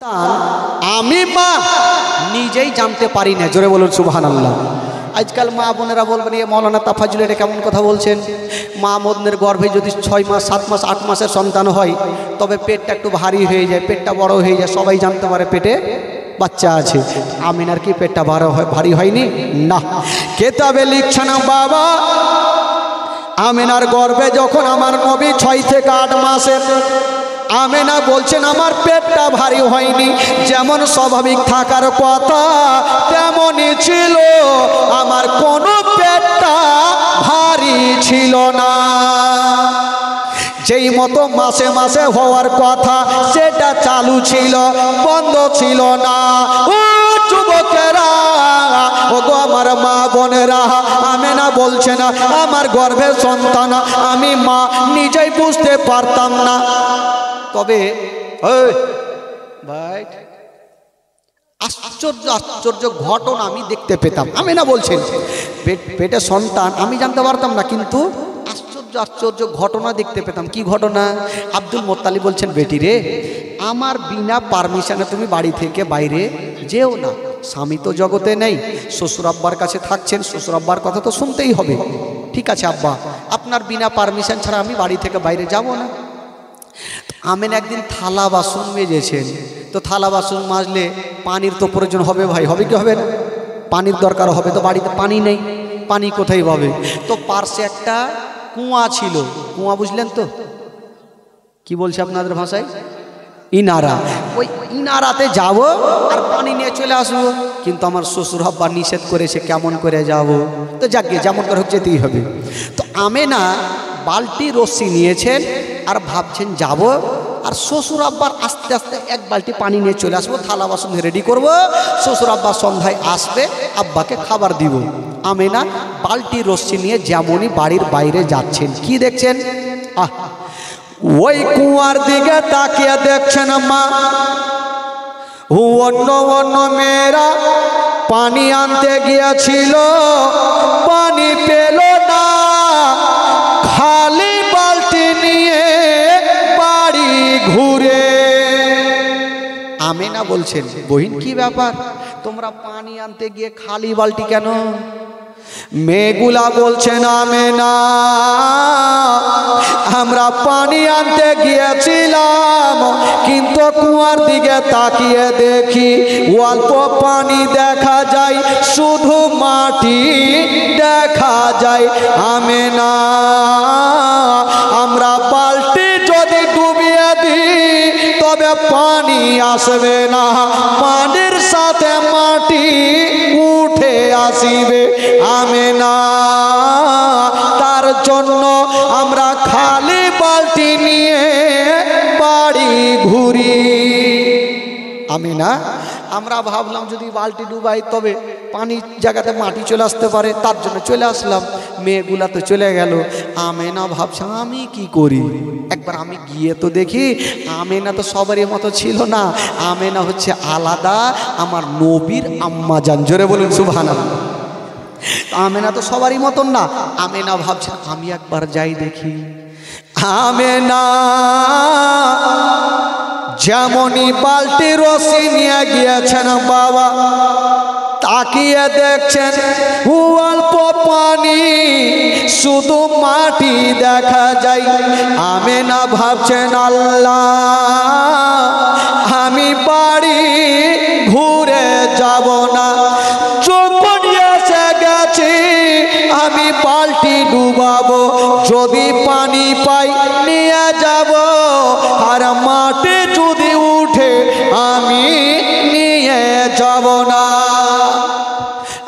আমি মা নিজেই জানতে পারি না। জোরে বলুন সুবহানাল্লাহ। আজকাল মা বোনেরা বলবেন এ মৌলানা তাফাজ্জুল এটা কেমন কথা বলছেন। মা বোনের গর্ভে যদি 6 মাস 7 মাস 8 মাসের সন্তান হয় তবে পেটটা একটু ভারী হয়ে যায়, পেটটা বড় হয়ে যায়, সবাই জানতে পারে পেটে বাচ্চা আছে। আমিনার কি পেটটা ভারী হয়নি? না, কেতাবে লিখছে না বাবা আমিনার গর্ভে যখন আমার নবী 6 থেকে 8 মাসের, আমিনা বলছেন আমার পেটটা ভারী হয়নি, যেমন স্বাভাবিক থাকার কথা তেমনই ছিল, আমার কোনো পেটটা ভারী ছিল না। যেই মতো মাসে মাসে হওয়ার কথা সেটা চালু ছিল, বন্ধ ছিল না। ও যুবকেরা, ও গো আমার মা বোনেরা, আমিনা বলছে না আমার গর্ভের সন্তান আমি মা নিজেই বুঝতে পারতাম না। তবে ভাই আশ্চর্য আশ্চর্য ঘটনা আমি দেখতে পেতাম। আমিনা বলছেন পেটে সন্তান আমি জানতে পারতাম না, কিন্তু আশ্চর্য আশ্চর্য ঘটনা দেখতে পেতাম। কি ঘটনা? আব্দুল মোত্তালিব বলছেন বেটি রে আমার বিনা পারমিশনে তুমি বাড়ি থেকে বাইরে যেও না। স্বামী তো জগতে নেই, শ্বশুর আব্বার কাছে থাকছেন, শ্বশুর আব্বার কথা তো শুনতেই হবে। ঠিক আছে আব্বা, আপনার বিনা পারমিশন ছাড়া আমি বাড়ি থেকে বাইরে যাব না। আমিনা একদিন থালা বাসন মেজেছেন, তো থালা বাসন মাজলে পানির তো প্রয়োজন হবে ভাই, হবে কি হবে না? পানির দরকার হবে, তো বাড়িতে পানি নেই, পানি কোথায় পাবে? তো পার্শ্বে একটা কুয়া ছিল, কুয়া বুঝলেন তো কি বলছে আপনাদের ভাষায়? ইনারা। ওই ইনারাতে যাব আর পানি নিয়ে চলে আসবো, কিন্তু আমার শ্বশুর আব্বা নিষেধ করেছে, কেমন করে যাব? তো যাকে যেমন করে যেতেই হবে। তো আমিনা বালতি রশ্মি নিয়েছেন আর ভাবছেন যাব, আর শ্বশুর আব্বার আস্তে আস্তে 1 বালতি পানি নিয়ে চলে আসবো, থালা বাসন রেডি করব, শ্বশুর আব্বা সন্ধ্যায় আসবে, আব্বাকে খাবার দিব। আমিনা বালতি রশ্মি নিয়ে যেমনই বাড়ির বাইরে যাচ্ছেন, কি দেখছেন? ওই কুয়ার দিকে তাকিয়ে দেখছেন মা অন্য অন্য মেয়েরা পানি আনতে গিয়েছিল, পানি পেল না, খালি বালতি নিয়ে বাড়ি ঘুরে। আমিনা বলছেন বহিন কি ব্যাপার, তোমরা পানি আনতে গিয়ে খালি বালতি কেন? মেয়েগুলা বলছেন আমিনা আমরা পানি আনতে গিয়েছিলাম, কিন্তু কুয়ার দিকে তাকিয়ে দেখি অল্প পানি দেখা যায়, শুধু মাটি দেখা যায়। আমিনা আমরা বালতি যদি ডুবিয়ে দিই তবে পানি আসবে না, পানির সাথে মাটি উঠে আসিবে। আমিনা তার জন্য আমরা খালি বালতি নিয়ে বাড়ি ঘুরি। আমিনা আমরা ভাবলাম যদি বালতি ডুবাই তবে পানি জায়গাতে মাটি চলে আসতে পারে, তার জন্য চলে আসলাম। মেয়েগুলা তো চলে গেল, আমিনা ভাবছে আমি কি করি, একবার আমি গিয়ে তো দেখি। আমিনা তো সবারই মতো ছিল না, আমিনা হচ্ছে আলাদা, আমার নবীর আম্মা জান। জোরে বলুন সুবহানাল্লাহ। আমিনা তো সবারই মতন না, আমিনা ভাবছেন আমি একবার যাই দেখি। আমিনা যেমনই বালতি রশি নিয়ে গিয়েছেন বাবা, তাকিয়ে দেখছেন অল্প পানি, শুধু মাটি দেখা যায়। আমিনা ভাবছেন আল্লাহ আমি বাড়ি ঘুরে যাব না, যখন এসে গেছি আমি বালতি ডুবাবো, যদি পানি পাই নিয়ে যাব, আর মাটি যদি উঠে আমি নিয়ে যাব না।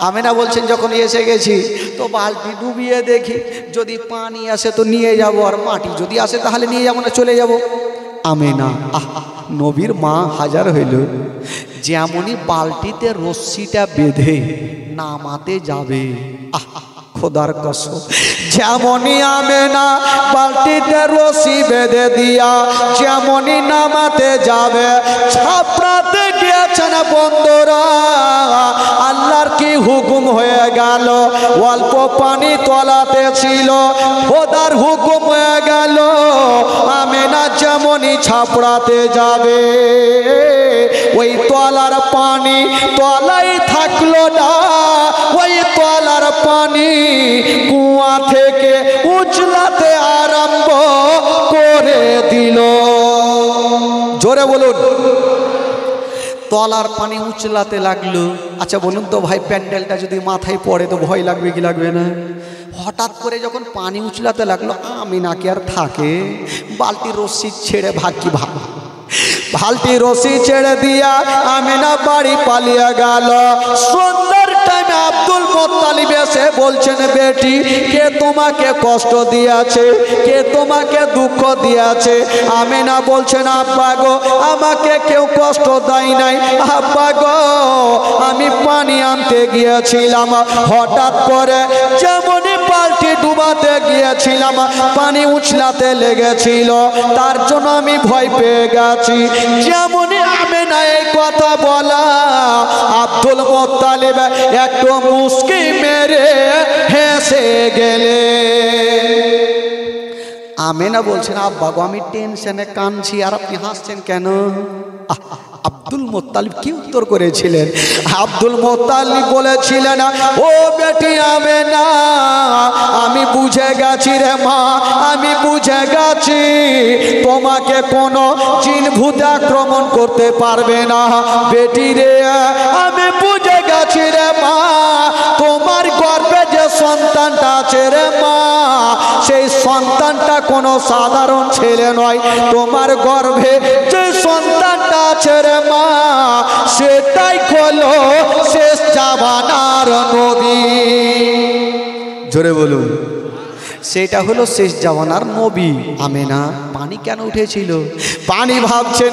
আমিনা বলছেন যখন এসে গেছি তো বালতি ডুবিয়ে দেখি, যদি পানি আসে তো নিয়ে যাব, আর মাটি যদি আসে তাহলে নিয়ে যাব না, চলে যাব। আমিনা নবীর মা হাজার হইল, যেমনই বালতিতে রশ্মিটা বেঁধে নামাতে যাবে, খোদার কসম, যেমনই আমিনা বালতিতে রশি বেঁধে দিয়া যেমনই নামাতে যাবে, ছাপড়াতে গিয়েছেন বন্ধুরা, আল্লাহর কি হুকুম হয়ে গেল, অল্প পানি তলাতে ছিল, খোদার হুকুম হয়ে গেল, আমিনা যেমনই ছাপড়াতে যাবে ওই তলার পানি তলাই থাকলো না, ওই তলার পানি কুয়া থেকে উছলাতে আরম্ভ করে দিল। জোরে বলুন। তলার পানি উছলাতে লাগলো। আচ্ছা বলুন তো ভাই, প্যান্ডেলটা যদি মাথায় পড়ে তো ভয় লাগবে কি লাগবে না? হঠাৎ করে যখন পানি উছলাতে লাগলো, আমিনা কি আর থাকে? বালতি রশ্মি ছেড়ে ভাগ্যি ভাব, বালতি রশ্মি ছেড়ে দিয়া আমিনা বাড়ি পালিয়ে গেল। সন্ধ্যার টাইমে আব্দুল মুত্তালিব এসে বলছেন, বেটি কে তোমাকে কষ্ট দিয়েছে, কে তোমাকে দুঃখ দিয়েছে? আমিনা বলছেন, আব্বা গো আমাকে কেউ কষ্ট দেয় নাই, আব্বা গো আমি পানি আনতে গিয়েছিলাম, হঠাৎ করে যেমনই বালতি ডুবাতে গিয়েছিলাম পানি উছলাতে লেগেছিল, তার জন্য আমি ভয় পেয়ে গেছি। যেমনই আমিনা এই কথা বলা, আব্দুল মুত্তালিব একটু মুস্কি মেরে হেসে গেলে। আমিনা বলছেন, আব্বা গো আমি টেনশনে কাঁদছি, আর আপনি হাসছেন কেন? আব্দুল মুত্তালিব কি উত্তর করেছিলেন? আব্দুল মুত্তালিব বলেছিলেন, ও বেটি আমিনা আমি বুঝে গেছি রে মা, আমি বুঝে গেছি তোমাকে কোনো জিন ভূত আক্রমণ করতে পারবে না। বেটি রে আমি বুঝে গেছি রে মা, তোমার গর্ভে যে সন্তানটা আছে রে মা, সেই সন্তানটা কোনো সাধারণ ছেলে নয়, তোমার গর্ভে যে সন্তানটা আছে রে মা সেটাই হলো শেষ জামানার নবী। জোরে বলুন। সেটা হলো শেষ জামানার নবী। আমিনা পানি কেন উঠেছিল? পানি ভাবছেন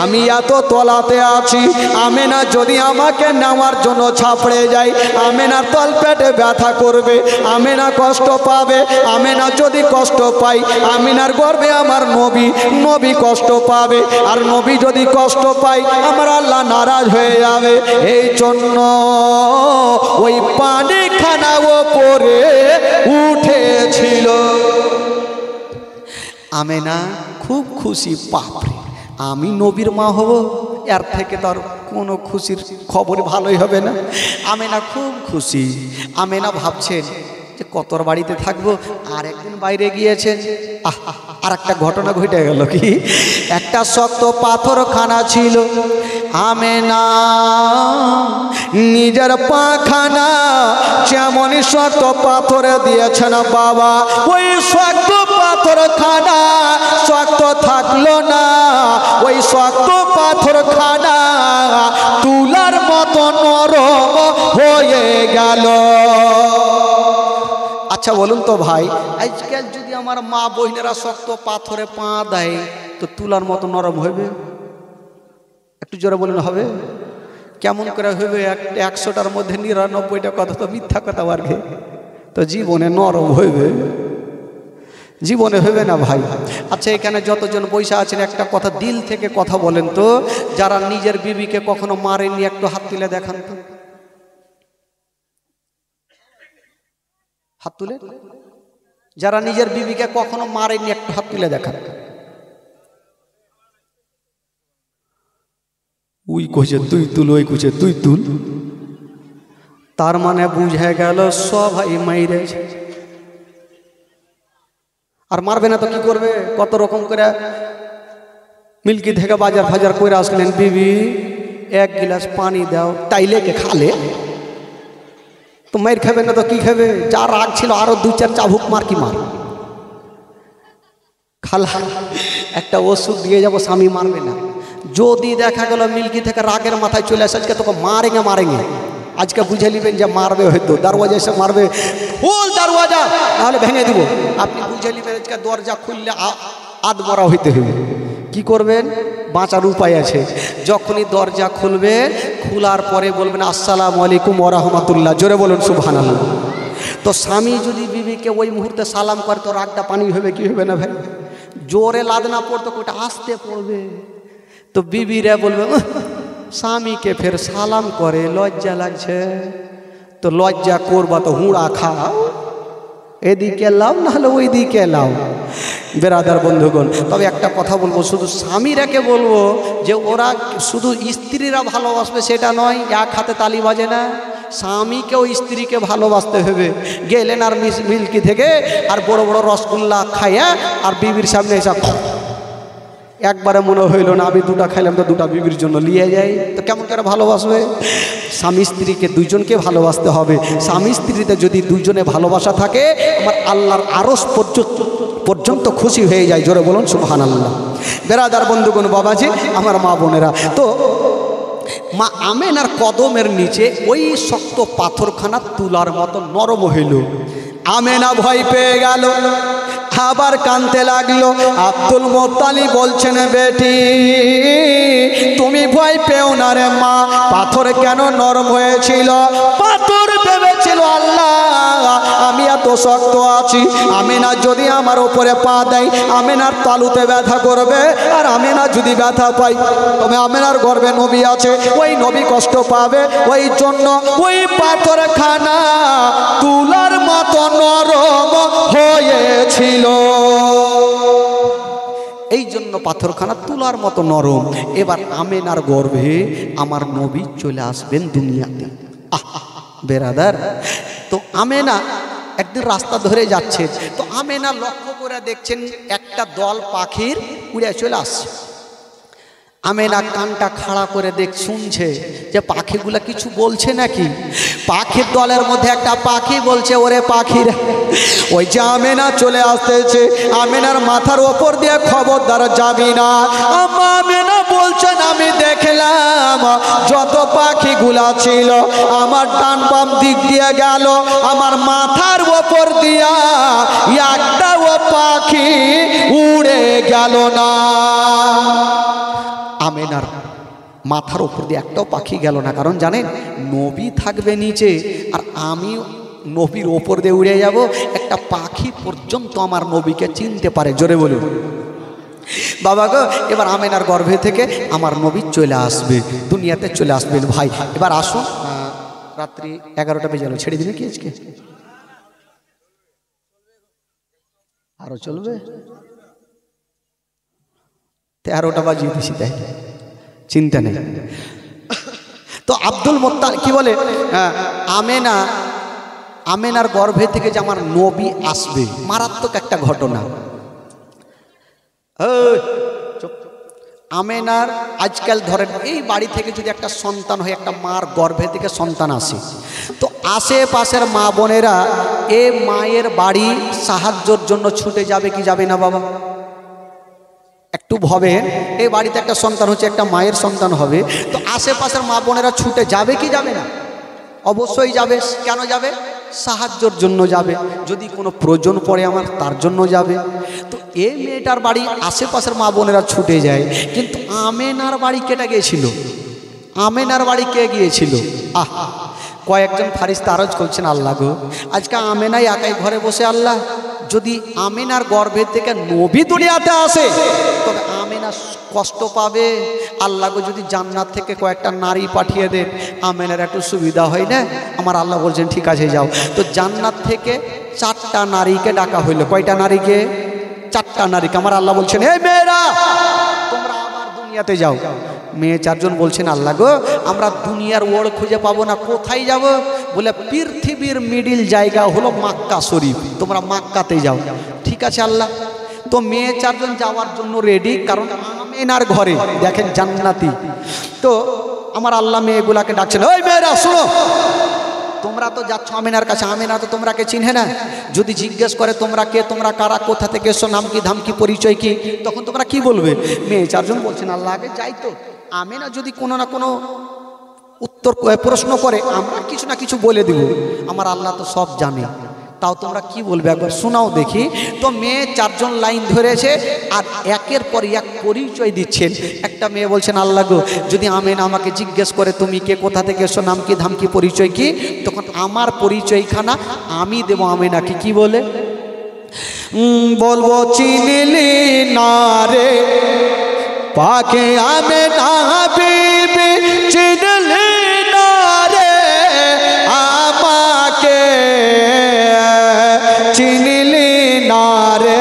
আমি এত তলাতে আছি, আমিনা যদি আমাকে নেওয়ার জন্য ছাপড়ে যায়, আমিনার তল পেটে ব্যথা করবে, আমিনা কষ্ট পাবে, আমিনা যদি কষ্ট পাই আমিনার গর্ভে আমার নবী, নবী কষ্ট পাবে, আর নবী যদি কষ্ট পাই আমার আল্লাহ নারাজ হয়ে যাবে। এই জন্য ওই পানিখানা ওপরে উঠেছিল। আমিনা খুব খুশি, বাপরে আমি নবীর মা হব, এর থেকে তার কোনো খুশির খবর ভালোই হবে না। আমিনা খুব খুশি। আমিনা ভাবছেন যে কতর বাড়িতে থাকবো, আর একদিন বাইরে গিয়েছেন, আর একটা ঘটনা ঘটে গেল। কি? একটা শক্ত পাথরখানা ছিল, আমিনা নিজের পাখানা যেমনই শক্ত পাথরে দিয়েছেন বাবা, ওই শক্ত পাথরখানা শক্ত থাকলো না, ওই শক্ত পাথরখানা তুলার মতো নরম হয়ে গেল। আচ্ছা বলুন তো ভাই, আজকাল যদি আমার মা বহিনেরা শক্ত পাথরে পা দেয় তো তুলার মতো নরম হবে? একটু জোরে বলুন, হবে? কেমন করে হবে? 100টার মধ্যে 99টা কথা তো মিথ্যা কথা বাড়বে, তো জীবনে নরম হইবে? জীবনে হবে না ভাই। আচ্ছা এখানে যতজন বৈশা আছেন একটা কথা দিল থেকে কথা বলেন তো, যারা নিজের বিবিকে কখনো মারেননি একটু হাত তুলে দেখান তো, হাত তুলে। যারা নিজের বিবিকে কখনো মারেননি একটু হাত তুলে দেখান। ওই কইছে তুই তুল, ওই কইছে তুই তুল, তার মানে বুঝে গেল সবাই মাইরেছে। আর মারবে না তো কি করবে? কত রকম করে মিল্কি থেকে বাজার ফাজার করে আসলেন, বিবি এক গিলাস পানি দাও, তাইলে কে খালে তো মার খাবে না তো কি খাবে? যা রাগ ছিল আরো 2-4 চাবুক মার, কি মার খালা একটা ওষুধ দিয়ে যাবো, স্বামী মারবে না। যদি দেখা গেল মিল্কি থেকে রাগের মাথায় চলে আসে, আজকে তোকে মারেঙ্গে মারেঙ্গে, আজকে বুঝে নেবেন যে মারবে, হয়তো দরওয়াজা এসে মারবে, ফুল দরওয়াজা নাহলে ভেঙে দিব। আপনি বুঝে নেবেন আজকে দরজা খুললে আধমরা হইতে হবে। কি করবেন? বাঁচার উপায় আছে। যখনই দরজা খুলবে, খোলার পরে বলবেন আসসালামু আলাইকুম ওয়া রাহমাতুল্লাহ, জোরে বলুন সুবহানাল্লাহ। তো স্বামী যদি বিবিকে ওই মুহূর্তে সালাম করে তো রাগটা পানি হবে কি হবে না ভাই? জোরে লাদ না পড়তো, ওটা আসতে পড়বে। তো বিবিরা বলবে স্বামীকে ফের সালাম করে, লজ্জা লাগছে। তো লজ্জা করবা তো হুঁড়া খাও, এদিকে লাও নাহলে ওই দিকে লাও। বেরাদার বন্ধুগণ, তবে একটা কথা বলবো, শুধু স্বামীরাকে বলবো যে ওরা শুধু স্ত্রীরা ভালোবাসবে সেটা নয়, এক হাতে তালি বাজে না। স্বামীকেও স্ত্রীকে ভালোবাসতে হবে। গেলেন আর মিল্কি থেকে আর বড় বড় রসগোল্লা খাইয়া আর বিবির সামনে এসব একবারে মনে হইল না আমি দুটা খাইলাম তো দুটা বিবির জন্য নিয়ে যাই, তো কেমন করে ভালোবাসবে? স্বামী স্ত্রীকে দুইজনকে ভালোবাসতে হবে। স্বামী স্ত্রীতে যদি দুইজনে ভালোবাসা থাকে, আমার আল্লাহর আরশ পর্যন্ত খুশি হয়ে যায়। জোরে বলুন সুবহানাল্লাহ। বেরাদার বন্ধুগণ, বাবাজি, আমার মা বোনেরা, তো মা আমেনার কদমের নিচে ওই শক্ত পাথরখানা তুলার মতো নরম হইল। আমেনা ভয় পেয়ে গেল, আবার কাঁদতে লাগলো। আব্দুল মোত্তালিব বলছেন, বেটি তুমি ভয় পেও না রে মা, পাথর কেন নরম হয়েছিল? পাথর ভেবেছিল আল্লাহ আমি এত শক্ত আছি, আমেনা যদি আমার উপরে পা দেয় আমেনার তালুতে ব্যথা করবে, আর আমেনা যদি ব্যথা পাই তবে আমেনার গর্ভে নবী আছে, ওই নবী কষ্ট পাবে। ওই জন্য ওই পাথরখানা তুলার মতো নরম হয়েছিল। এই জন্য পাথরখানা তুলার মতো নরম। এবার আমেনার গর্ভে আমার নবী চলে আসবেন দুনিয়াতে। বেরাদার, তো আমেনা একদিন রাস্তা ধরে যাচ্ছে, তো আমেনা লক্ষ্য করে দেখছেন একটা দল পাখির উড়ে চলে আসছে। আমেনা কানটা খাড়া করে শুনছে যে পাখিগুলা কিছু বলছে নাকি। পাখির দলের মধ্যে একটা পাখি বলছে, ওরে পাখির ওই যে আমেনা চলে আসতেছে, আমেনার মাথার ওপর দিয়ে খবরদার যাবি না। আমেনা বলছেন আমি দেখলাম যত পাখিগুলা ছিল আমার ডান বাম দিক দিয়ে গেল, আমার মাথার ওপর দিয়া একটাও পাখি উড়ে গেল না। আমেনার মাথার ওপর দিয়ে একটাও পাখি গেল না, কারণ জানেন নবী থাকবে নিচে আর আমি নবীর ওপর দিয়ে উড়ে যাব, একটা পাখি পর্যন্ত আমার নবীকে চিনতে পারে। জোরে বলুন বাবা গো। এবার আমেনার গর্ভে থেকে আমার নবী চলে আসবে, দুনিয়াতে চলে আসবেন। ভাই এবার আসুন, রাত্রি 11টা বেজে গেল, ছেড়ে দিলে কি আজকে আরো চলবে? 13টা বাজিয়ে দিছি, তাই চিন্তা নেই। তো আব্দুল মোত্তালিব কি বলে, আমেনার গর্ভে থেকে যে আমার নবী আসবে, মারাত্মক একটা ঘটনা। আমেনার আজকাল ধরেন এই বাড়ি থেকে যদি একটা সন্তান হয়, একটা মার গর্ভে থেকে সন্তান আসে, তো আশেপাশের মা বোনেরা এ মায়ের বাড়ি সাহায্যের জন্য ছুটে যাবে কি যাবে না বাবা? একটু ভাবেন, এই বাড়িতে একটা সন্তান হচ্ছে, একটা মায়ের সন্তান হবে, তো আশেপাশের মা বোনেরা ছুটে যাবে কি যাবে না? অবশ্যই যাবে। কেন যাবে? সাহায্যের জন্য যাবে, যদি কোনো প্রয়োজন পড়ে আমার তার জন্য যাবে। তো এই মেয়েটার বাড়ি আশেপাশের মা বোনেরা ছুটে যায়, কিন্তু আমেনার বাড়ি কেটে গিয়েছিল। আমেনার বাড়ি কে গিয়েছিল? কয়েকজন ফারিস্তা আরজ করছেন, আল্লাহ গো আজকে আমেনাই একাই ঘরে বসে, আল্লাহ যদি আমেনার গর্ভে থেকে নবী দুনিয়াতে আসে তবে আমেনা কষ্ট পাবে। আল্লাহ গো যদি জান্নাত থেকে কয়েকটা নারী পাঠিয়ে দেন আমেনার একটু সুবিধা হয় না। আমার আল্লাহ বলছেন ঠিক আছে যাও। তো জান্নাত থেকে 4টা নারীকে ডাকা হইলো। কয়টা নারীকে? 4টা নারীকে। আমার আল্লাহ বলছেন, এই মেয়েরা তোমরা আমার দুনিয়াতে যাও। মেয়ে 4জন বলছেন, আল্লাহ গো আমরা দুনিয়ার ওড় খুঁজে পাবো না, কোথায় যাব? বলে পৃথিবীর মিডিল জায়গা হলো মক্কা শরীফ, তোমরা মক্কাতে যাও। ঠিক আছে আল্লাহ। তো মেয়ে 4জন যাওয়ার জন্য রেডি, কারণ আমেনার ঘরে দেখেন জান্নাতি। তো আমার আল্লাহ মেয়েগুলাকে ডাকছেন, ওই মেয়েরা শোনো, তোমরা তো যাচ্ছ আমেনার কাছে, আমেনা তো তোমরাকে চিনহে না। যদি জিজ্ঞেস করে তোমরা কে, তোমরা কারা, কোথা থেকে এসো, নাম কি, ধাম কি, পরিচয় কি, তখন তোমরা কি বলবে? মেয়ে 4জন বলছেন, আল্লাহ আগে যাই তো, আমেনা যদি কোনো না কোনো উত্তর প্রশ্ন করে আমরা কিছু না কিছু বলে দিব। আমার আল্লাহ তো সব জানে, তাও তোমরা কি বলবে একবার শোনাও দেখি। তো মেয়ে 4জন লাইন ধরেছে আর একের পর এক পরিচয় দিচ্ছেন। একটা মেয়ে বলছেন, আল্লাহ গো যদি আমেনা আমাকে জিজ্ঞেস করে তুমি কে, কোথা থেকে এসো, নাম কি, ধাম কি, পরিচয় কি, তখন আমার পরিচয়খানা আমি দেব আমেনাকে। কি বলে বলবো? চিনলি না রে পাকে আমেনা বিবি, চিনলি না রে আমাকে, চিনলি না রে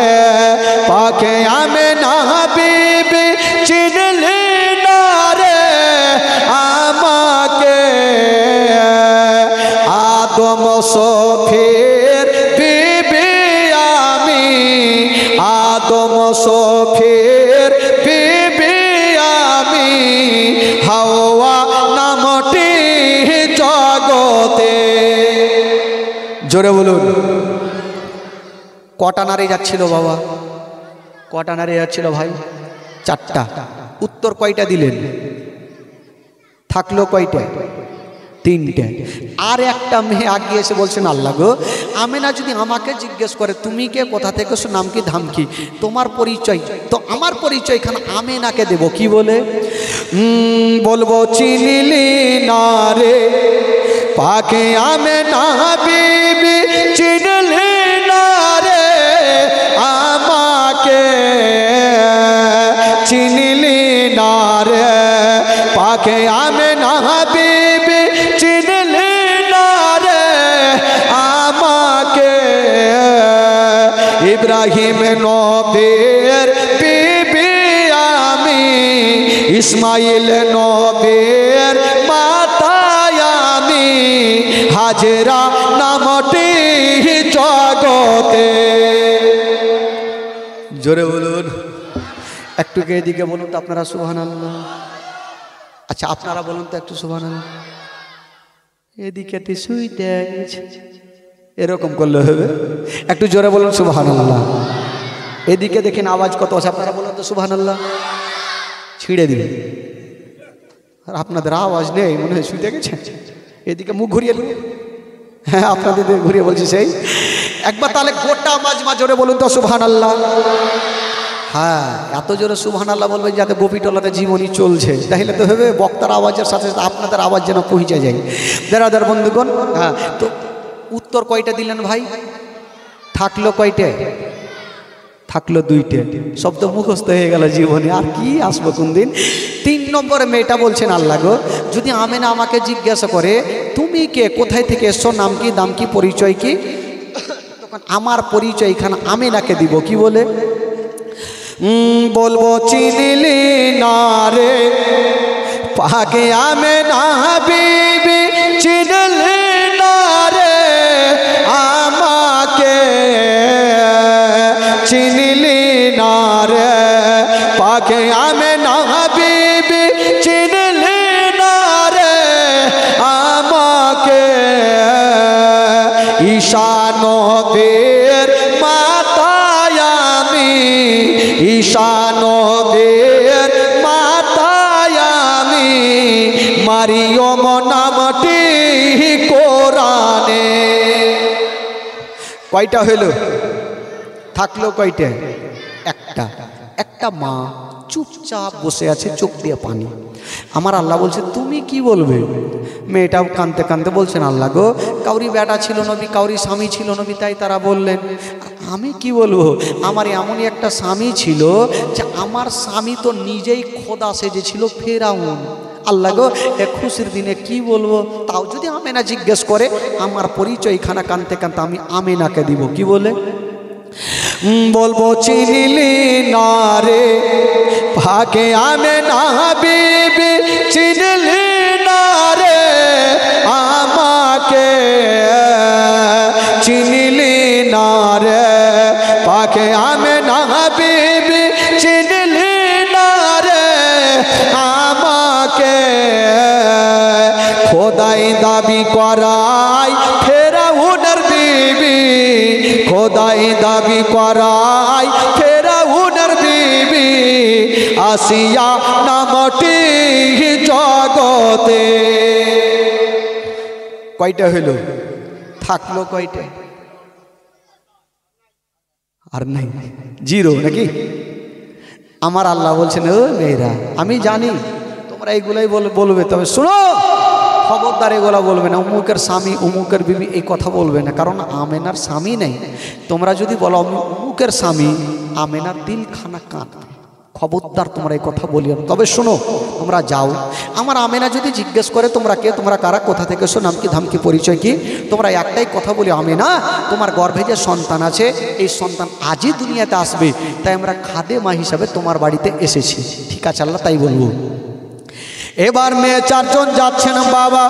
জোরে বলুন। কটা নারী যাচ্ছিল বাবা? কটা নারী যাচ্ছিল ভাই? 4টা। উত্তর কয়টা দিলেন? থাকলো কয়টা? 3টে। আর একটা মেয়ে আগে এসে বলছেন আল্লাহ গো, আমেনা যদি আমাকে জিজ্ঞেস করে তুমি কে, কোথা থেকে এসো, নাম কি, ধাম কি, তোমার পরিচয়, তো আমার পরিচয় এখানে আমেনাকে দেব। কি বলে? বলবো চিনিলি না রে পাকে আমেনা বিবি, চিনলি না রে আমাকে, চিনলি না রে পাকে আমেনা বিবি, চিনলি না রে আমাকে। ইব্রাহিম নবীর বিবি আমি, ইসমাইল নবীর মাতা আমি, হাজেরা নামটি জগতে। জোরে বলুন। একটু এদিকে বলুন তো আপনারা সুবহানাল্লাহ। আচ্ছা আপনারা বলুন তো একটু সুবহানাল্লাহ। এদিকে শুইতে গেছে, এরকম করলে হবে। একটু জোরে বলুন সুবহানাল্লাহ। এদিকে দেখেন আওয়াজ কত আছে, আপনারা বলুন তো সুবহানাল্লাহ। ছিঁড়ে দিবে। আর আপনাদের আওয়াজ নেই, মনে হয় শুইতে গেছে। এদিকে মুখ ঘুরিয়ে, হ্যাঁ আপনাদের ঘুরিয়ে বলছি সেই। একবার তাহলে গোটা মাজমা জোরে বলুন তো সুবহানাল্লাহ। হ্যাঁ এত জোরে সুবহানাল্লাহ বলবেন যাতে গোপীটলাতে জীবনী চলছে, তাহলে তো হবে। বক্তার আওয়াজের সাথে সাথে আপনাদের আওয়াজ যেন পৌঁছে যায়। বেরাদার বন্ধুগণ, হ্যাঁ তো উত্তর কয়টা দিলেন ভাই? থাকলো কয়টে? থাকলো 2টে। সব তো মুখস্থ হয়ে গেল জীবনে, আর কি আসবো কোন দিন। 3 নম্বরে মেয়েটা বলছেন আল্লাহ গো, যদি আমেনা আমাকে জিজ্ঞাসা করে তুমি কে, কোথায় থেকে এসছো, নাম কি, দাম কি, পরিচয় কি, তখন আমার পরিচয় এখানে আমেনাকে দিব। কি বলে? বলবো চিনলি না রে পাকে আমেনা বিবি, চিনলি না রে আমাকে, চিনলি না রে পাকে আমেনা বিবি, চিনলি না রে আমাকে। ঈশা নবীর মাতা আমি, ঈশা নবীর মাতা আমি, মারিয়ম নামটি কোরআনে। কয়টা হইল? থাকলো কয়টা? একটা। একটা মা চুপচাপ বসে আছে, চোখ দিয়ে পানি। আমার আল্লাহ বলছে তুমি কি বলবে? মেয়েটাও কাঁদতে কাঁদতে বলছেন আল্লাহ গো, কাউরি বেটা ছিল নবী, কাউরি স্বামী ছিল নবী, তাই তারা বললেন। আমি কি বলবো, আমার এমনই একটা স্বামী ছিল যে আমার স্বামী তো নিজেই খোদা সেজেছিল, ফেরাউন। আল্লাহ গো এ খুশির দিনে কি বলবো? তাও যদি আমেনা জিজ্ঞেস করে আমার পরিচয় খানা, কানতে কানতে আমি আমেনাকে দিব। কি বলে? বলবো চিনলি না রে পাকে আমেনা বিবি, চিনলি না রে আমাকে, চিনলি না রে পাকে আমেনা বিবি, চিনলি না রে আমাকে। খোদাই দাবি করাই ফেরাউনের বিবি, খোদাই দাবি করাই ফেরাউনের বিবি, আসিয়া নামটি জগতে। কয়টা হইল? থাকলো কয়টা? আর নাই, 0 নাকি? আমার আল্লাহ বলছেন ও মেয়েরা, আমি জানি তোমরা এইগুলাই বলবে, তবে শোনো খবরদার এগুলা বলবে না, অমুকের স্বামী, অমুকের বিবি, এই কথা বলবে না, কারণ আমেনার স্বামী নেই। তোমরা যদি বলো অমুকের স্বামী, আমেনার দিলখানা কাঁদবে। খবরদার তোমরা এই কথা বলিও না। তবে শোনো, তোমরা যাও, আমার আমেনা যদি জিজ্ঞেস করে তোমরা কে, তোমরা কারা, কোথা থেকে এসো, নাম কি, ধাম কি, পরিচয় কি, তোমরা একটাই কথা বলি, আমেনা তোমার গর্ভে যে সন্তান আছে এই সন্তান আজই দুনিয়াতে আসবে, তাই আমরা খাদেমা হিসাবে তোমার বাড়িতে এসেছি। ঠিক আছে আল্লাহ তাই বলবো। এবার মেয়ে 4 জন যাচ্ছেন বাবা।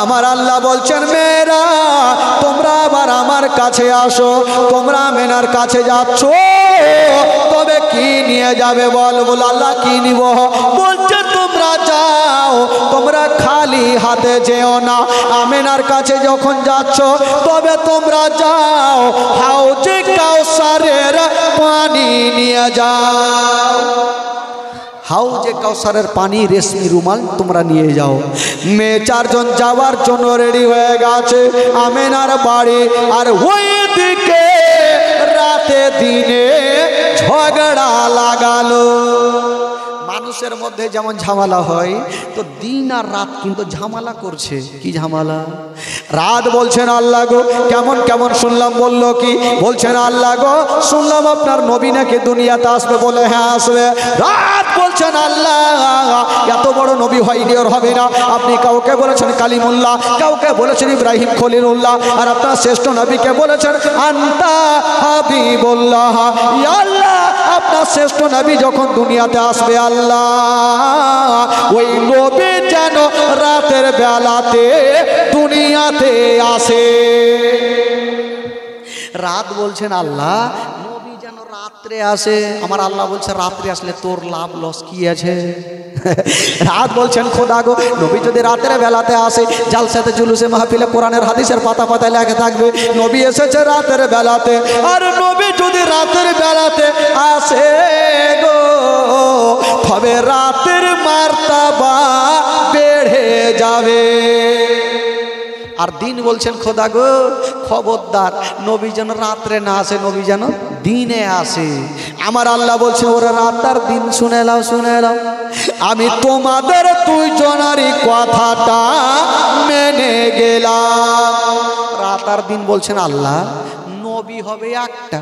আমার আল্লাহ বলছেন মেয়েরা তোমরা আবার আমার কাছে আসো। তোমরা আমেনার কাছে যাচ্ছ, তবে কি নিয়ে যাবে বল? বল আল্লাহ কি নিব? বলছে তোমরা যাও, তোমরা খালি খালি হাতে যেও না। আমেনার কাছে যখন যাচ্ছ তবে তোমরা যাও হাউজে কাউসারের পানি নিয়ে যাও। হাউজে কাউসারের পানি রেশমি রুমাল তোমরা নিয়ে যাও। মেয়ে চারজন যাওয়ার জন্য রেডি হয়ে গেছে আমেনার বাড়ি। আর ওই দিকে রাতে দিনে ঝগড়া লাগালো। মানুষের মধ্যে যেমন ঝামেলা হয় তো দিন আর রাত কিন্তু ঝামেলা করছে। কি ঝামেলা? রাত বলছেন আল্লাহ গো কেমন কেমন শুনলাম, বললো কি বলছেন আল্লাহ গো শুনলাম আপনার নবী নাকি দুনিয়াতে আসবে, বলে হ্যাঁ আসবে। রাত বলছেন আল্লাহ এত বড় নবী হয়নি ওর হবে না। আপনি কাউকে বলেছেন কালিমুল্লাহ, কাউকে বলেছেন ইব্রাহিম খলিলুল্লাহ, আর আপনার শ্রেষ্ঠ নবীকে বলেছেন আন্তা হাবিবুল্লাহ। ইয়া আল্লাহ আপনার শ্রেষ্ঠ নবী যখন দুনিয়াতে আসবে আল্লাহ ওই নবী যেন রাতের বেলাতে দুনিয়াতে আসে। রাত বলছেন আল্লাহ নবী যেন রাত্রে আসে। আমার আল্লাহ বলছে রাত্রে আসলে তোর লাভ লস কি আছে? রাত বলছেন খোদা গো নবী যদি রাতের বেলাতে আসে, জালসাতে জুলুসে মাহফিলে কোরআনের হাদিসের পাতা পাতায় লেখা থাকবে নবী এসেছে রাতের বেলাতে। আর নবী যদি রাতের বেলাতে আসে গো তবে রাতের মার্তাবা বেড়ে যাবে। আর দিন বলছেন খোদা গো খবরদার নবী যেন রাত্রে না আসে, নবী যেন দিনে আসে। আমার আল্লাহ বলছে ওরা রাত আর দিন শুনে নাও, শুনে নাও আমি তোমাদের দুইজনারই কথাটা মেনে গেলাম। রাত আর দিন বলছেন আল্লাহ নবী হবে একটা,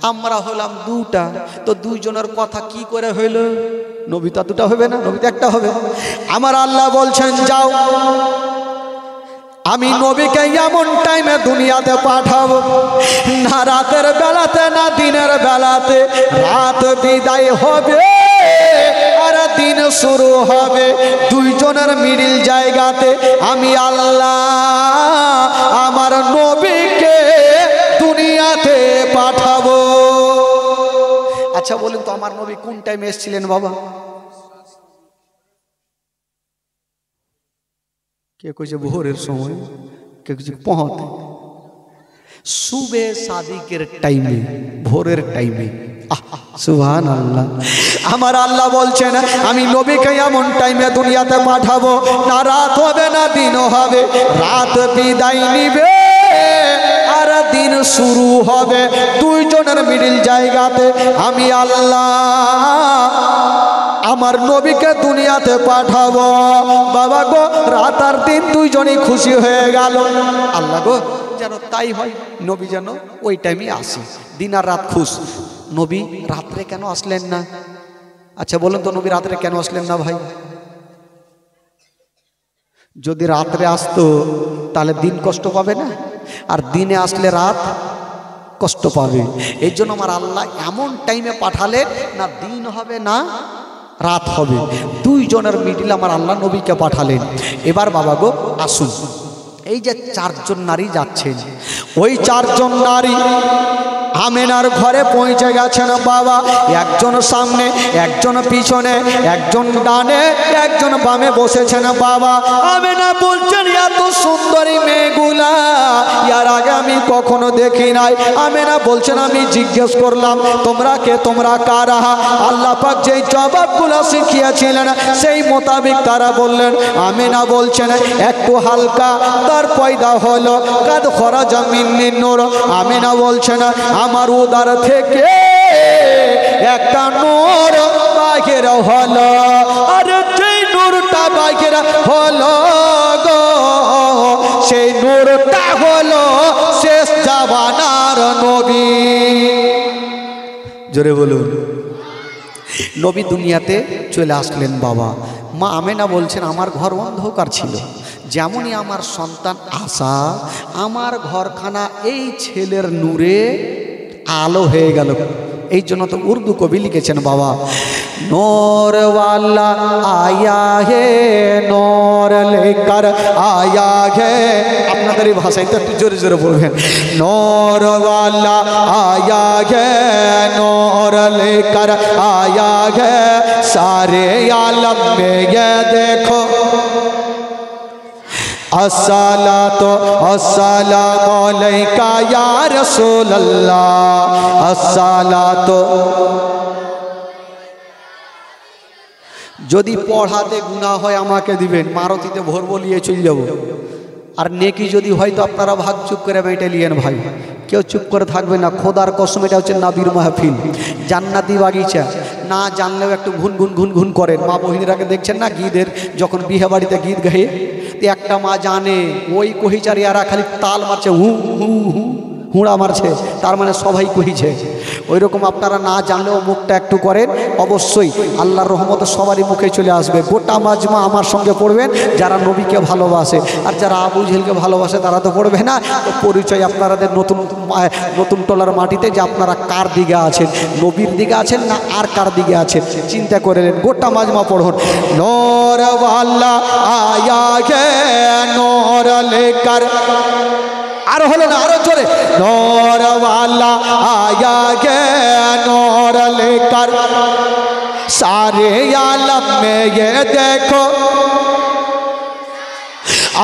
আমরা হলাম দুটা, তো দুইজনের কথা কি করে হইল? নবী তো দুটা হবে না, নবী তো একটা হবে। আমার আল্লাহ বলছেন যাও আমি নবীকে এমন টাইমে দুনিয়াতে পাঠাবো না রাতের বেলাতে না দিনের বেলাতে, রাত বিদায় হবে আর দিন শুরু হবে, দুইজনের মিডিল জায়গাতে আমি আল্লাহ আমার নবীকে দুনিয়াতে পাঠাবো। আচ্ছা বলুন তো আমার নবী কোন টাইমে এসেছিলেন বাবা? কে কইছে ভোরের সময়, কে কইছে পৌঁতে, সুবে সাদিকের টাইমে, ভোরের টাইমে। সুবহানাল্লাহ। আমার আল্লাহ বলছেন আমি নবীকে এমন টাইমে দুনিয়াতে পাঠাবো না রাত হবে না দিন হবে, রাত বিদায় নিবে আর দিন শুরু হবে, দুইজনের মিডিল জায়গাতে আমি আল্লাহ আমার নবীকে দুনিয়াতে পাঠাবো। বাবা গো রাত আর দিন দুইজনই খুশি হয়ে গেল। আল্লাহ গো যেন তাই হয়, নবী যেন ওই টাইমে আসে, দিন আর রাত খুশ। নবী রাত্রে কেন আসলেন না? আচ্ছা বলুন তো নবী রাত্রে কেন আসলেন না ভাই? যদি রাত্রে আসতো তাহলে দিন কষ্ট পাবে না, আর দিনে আসলে রাত কষ্ট পাবে। এই জন্য আমার আল্লাহ এমন টাইমে পাঠালেন না দিন হবে না রাত হবে, দুইজনের মিডিল আমার আল্লাহ নবীকে পাঠালেন। এবার বাবা গো আসুন, এই যে চারজন নারী যাচ্ছেন, ওই চারজন নারী আমেনার ঘরে পৌঁছে গেছেন বাবা। একজন সামনে, একজন পিছনে, একজন ডানে, একজন বামে বসেছেন বাবা। আমেনা বলছেন এত সুন্দরী মেয়েগুলা ইয়ার আগে আমি কখনো দেখি নাই। আমেনা বলছেন আমি জিজ্ঞেস করলাম তোমরা কে, তোমরা কারা? আল্লাহ পাক যেই জবাবগুলো শিখিয়েছিলেন সেই মোতাবেক তারা বললেন। আমেনা বলছেন একটু হালকা তার পয়দা হলো কাদ খরাজা মিন্নিন নূর। আমেনা বলছেন আমার উদার থেকে একটা নূর বাহির হলো, আর যেই নূরটা বাহির হলো গো সেই নূরটা হলো শেষ জামানার নবী। জোরে বলুন। নবী দুনিয়াতে চলে আসলেন বাবা। মা আমেনা বলছেন আমার ঘর অন্ধকার ছিল, যেমনই আমার সন্তান আসা আমার ঘরখানা এই ছেলের নূরে আলো হয়ে গেল। এই জন্য তো উর্দু কবি লিখেছেন বাবা, নূর ওয়ালা আয়া হে নূর লেকার আয়া হে। আপনাদের এই ভাষায় তো একটু জোরে জোরে বলবেন, নূর ওয়ালা আয়া হে নূর লেকার আয়া হে সারে আলম মে ये देखो। अस्सलातो अस्सलामु अलैका या रसूलल्लाह, अस्सलातो। যদি পড়াতে গুনাহ হয় আমাকে দিবেন, মারুতিতে ভোর বলিয়ে চলে যাব। আর নেকি যদি হয় তো আপনারা ভাগ চুপ করে বেটে লিয়েন ভাই, কেউ চুপ করে থাকবে না। খোদার কসম, এটা হচ্ছে নাবির মাহফিল, জান্নাতি বাগিচা। না জানলেও একটু ঘুন ঘুন ঘুন ঘুন করেন। মা বহিনীরাকে দেখছেন না গীদের, যখন বিয়ে বাড়িতে গীত গায়ে একটা মা জানে ওই কহিচারিয়ারা খালি তাল মারছে, হু হু হু হুঁড়া মারছে, তার মানে সবাই কহিছে। ওই রকম আপনারা না জানলেও মুখটা একটু করেন, অবশ্যই আল্লাহর রহমত সবারই মুখে চলে আসবে। গোটা মাজমা আমার সঙ্গে পড়বেন যারা নবীকে ভালোবাসে, আর যারা আবু জেহেলকে ভালোবাসে তারা তো পড়বে না। তো পরিচয় আপনাদের নতুন টলার মাটিতে যে আপনারা কার দিকে আছেন, নবীর দিকে আছেন না আর কার দিকে আছেন চিন্তা করে নেন। গোটা মাজমা পড়ুন। নূর ওয়ালা আয়া গে নূর লেকার, আর হলো না, আরো জোরে। নূর ওয়ালা আয়া গে নূর লেকার, सारे आलम में ये देखो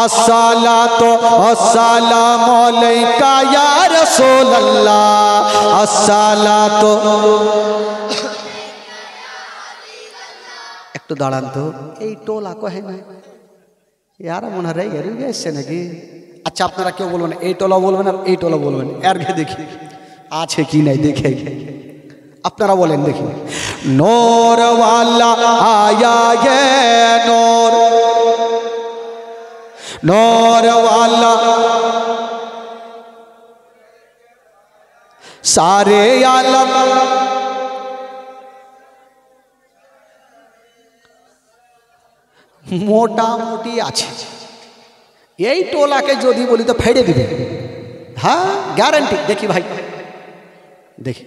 अस्सलातो अस्सलामु अलैका या रसूल अल्लाह, अस्सलातो। একটু দাঁড়ান তো, এই টোলা কহে না यार মনে হয় রেগে এসছে নাকি? আচ্ছা আপনারা কেউ বলবেন এই টোলা বলবেন আর এই টোলা বলবেন, এর গে দেখি আছে কি নাই দেখে আপনারা বলেন দেখি। নূর ওয়ালা আয়া গে নূর, নূর ওয়ালা সারে আলম, মোটামুটি আছে। এই টোলাকে যদি বলি তো ফেড়ে দিবে, হ্যাঁ গ্যারান্টি। দেখি ভাই দেখি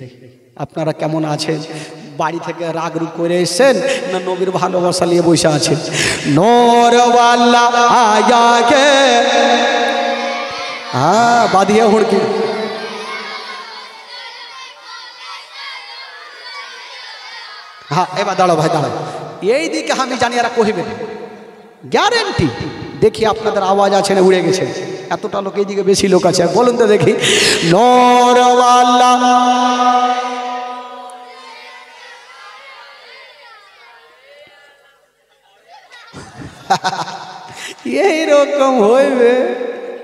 আপনারা কেমন আছেন, বাড়ি থেকে রাগ রুগ করে এসেছেন না নবীর ভালোবাসা নিয়ে বসে আছেন। নূর ওয়ালা আয়া গে, হ্যাঁ বাদিয়া হুড়কি, হ্যাঁ এবার দাঁড়াও ভাই দাঁড়াও, এই দিকে আমি জানি এরা কহিবেন গ্যারেন্টি। দেখি আপনাদের আওয়াজ আছে না উড়ে গেছে? এতটা লোক, এইদিকে বেশি লোক আছে, বলুন তো দেখি। নূর ওয়ালা এইরকম হইবে।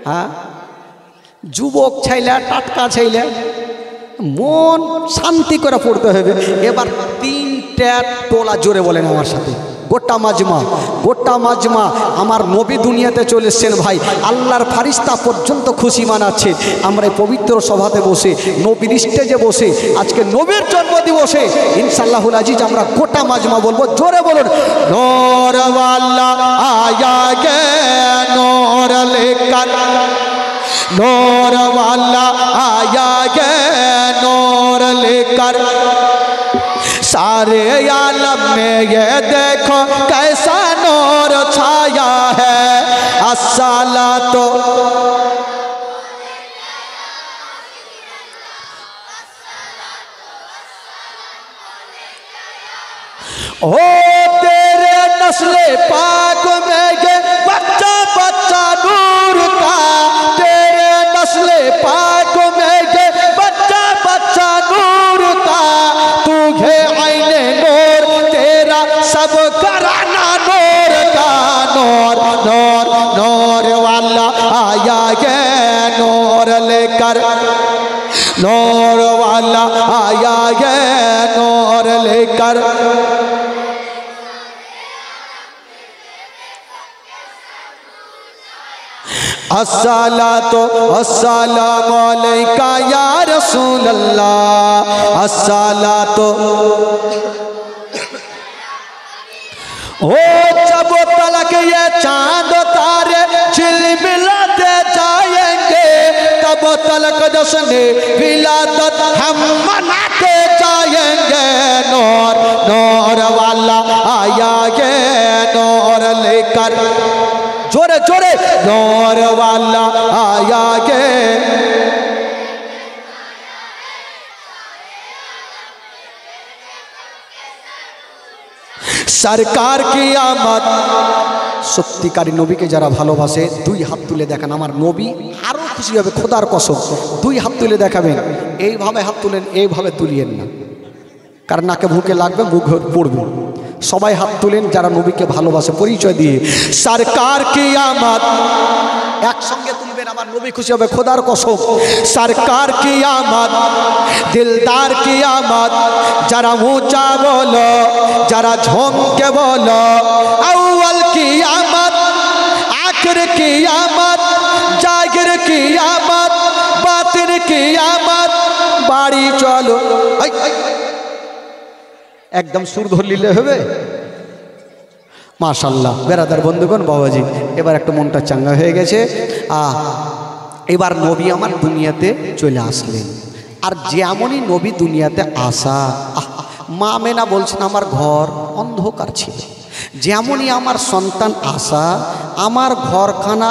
হ্যাঁ যুবক ছাইলে, টাটকা ছাইলে মন শান্তি করে পড়তে হবে। এবার তিনটা টোলা জোরে বলেন আমার সাথে। গোটা মাজমা, গোটা মাজমা আমার নবী দুনিয়াতে চলে এসছেন ভাই, আল্লাহর ফারিস্তা পর্যন্ত খুশি মানাচ্ছে। আমরা এই পবিত্র সভাতে বসে, নবীর স্টেজে বসে, আজকে নবীর জন্মদিবসে ইনশাআল্লাহুল আজিজ আমরা গোটা মাজমা বলবো, জোরে বলুন। নূর ওয়ালা আয়া গে নূর লেকার, नूर वाला आया गे नूर लेकर, सारे आलम में ये देखो कैसा नूर छाया है, अस्सलातो ओ तेरे नस्ले पाक में ये बच्चा बच्चा नूर का, तेरे नस्ले पाक में ये बच्चा बच्चा नूर का, तुझे आईने नूर तेरा सब कराना नूर का, नूर नूर नूर वाला आया गे नूर लेकर, नूर वाला आया गे नूर लेकर, अस्सलातो अस्सलामु अलैका या रसूल अल्लाह, अस्सलातो। ओ जब तलक ये चांद तारे झिलमिलाते जाएंगे, तब तलक जश्न विलादत हम मनाते जाएंगे, नूर नूर वाला आया गे नूर लेकर, जोरे जोरे नूर वाला आया गे, सरकार की आमद সত্যিকারী নবীকে যারা ভালোবাসে দুই হাত তুলে দেখান, আমার নবী আরও খুশি হবে। খোদার কসম, দুই হাত তুলে দেখাবেন। এইভাবে হাত তুলেন, এইভাবে তুলিয়েন না, কারণ নাকে মুখে লাগবে, মুখ পড়বে। সবাই হাত তুলেন যারা নবীকে ভালোবাসে, পরিচয় দিয়ে সরকার কি আমত, একসঙ্গে তুলবেন, আমার নবী খুশি হবে। খোদার কসম, সরকার কি আমত, দিলদার কি আমত, যারা উঁচা বলো, যারা ঝমকে বলো, আউয়াল কি আমত, আখির কি আমত, জাহির কি আমত, বাতিন কি আমত, বাড়ি চলো। একদম সুর ধরলিলে হবে। মাশাল্লাহ বেরাদার বন্ধুগণ, বাবাজি এবার একটা মনটা চাঙ্গা হয়ে গেছে। এবার নবী আমার দুনিয়াতে চলে আসলেন। আর যেমনই নবী দুনিয়াতে আসা, মা আমেনা বলছেন আমার ঘর অন্ধকার ছিল। যেমনই আমার সন্তান আসা, আমার ঘরখানা